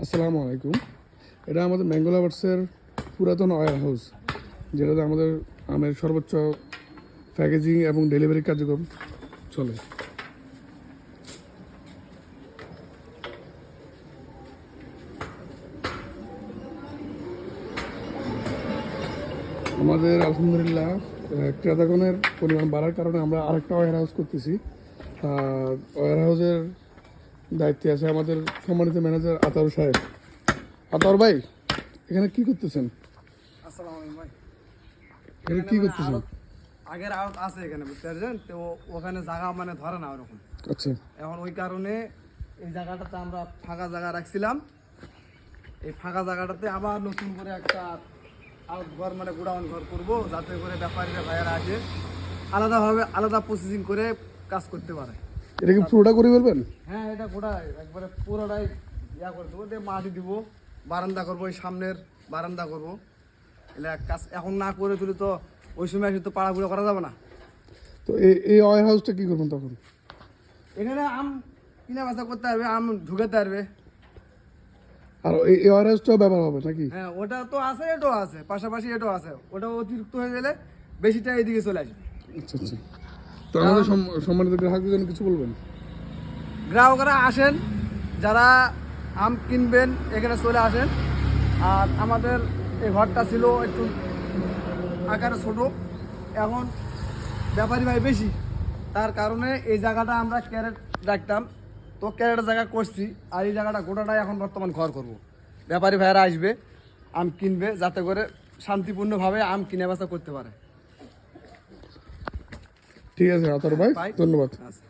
আসসালামু আলাইকুম। এটা আমাদের ম্যাঙ্গো লাভার্সের পুরাতন ওয়্যার হাউস, যেটাতে আমাদের আমের সর্বোচ্চ প্যাকেজিং এবং ডেলিভারি কার্যক্রম চলে। আমাদের আলহামদুলিল্লাহ ক্রেতাগণের পরিমাণ বাড়ার কারণে আমরা আরেকটা ওয়্যার হাউস করতেছি। ওয়্যার হাউসের দায়িত্বে আছে আমাদের সম্মানিত ম্যানেজার আতাউর সাহেব। আতাউর ভাই, এখানে কি করতেছেন? আসসালামু আলাইকুম ভাই। এখানে কি করতেছেন? আগের আড়ত আছে এখানে, বুঝতে পারছেন তো, ওখানে জায়গা মানে ধরে না ওরকম। আচ্ছা, এখন ওই কারণে এই জায়গাটাতে আমরা ফাঁকা জায়গা রাখছিলাম। এই ফাঁকা জায়গাটাতে আবার নতুন করে একটা আউট ঘর মানে গোডাউন ঘর করবো, যাতে করে ব্যাপারীরা ভাইয়ারা আসে আলাদাভাবে আলাদা প্রসেসিং করে কাজ করতে পারে। এটা কি পুরোটা করে ফেলবেন? হ্যাঁ, এটা গোটাই একবারে পুরোটাই ইয়া করে দেবো, দিয়ে মাটি দিব, বারান্দা করবো, এই সামনের বারান্দা করবো। এগুলা কাজ এখন না করে তুলি তো ওই সময় এসে তো পাড়াগুলো করা যাবে না। তো এই ওয়্যার হাউসটা কি করবেন তখন? এখানে আম কিনা বেচা করতে পারবে, আম ঢুকাতে পারবে। আর এই ওয়্যার হাউসটাও ব্যবহার হবে নাকি? হ্যাঁ, ওটা তো আছে, এটাও আছে, পাশাপাশি এটাও আছে। ওটা অতিরিক্ত হয়ে গেলে বেশিটা এইদিকে চলে আসবে। আচ্ছা আচ্ছা। তো আমাদের সম্মানিত গ্রাহকদের জন্য কিছু বলবেন? গ্রাহকরা আসেন, যারা আম কিনবেন এখানে চলে আসেন। আর আমাদের এই ঘরটা ছিল একটু আকারে ছোট, এখন ব্যাপারী ভাই বেশি, তার কারণে এই জায়গাটা আমরা ক্যারেট রাখতাম, তো ক্যারেটের জায়গা করছি। আর এই জায়গাটা গোটাটাই এখন বর্তমান ঘর করব। ব্যাপারী ভাইয়েরা আসবে, আম কিনবে, যাতে করে শান্তিপূর্ণভাবে আম কিনে বেচা করতে পারে। ঠিক আছে আতার ভাই, ধন্যবাদ। আচ্ছা।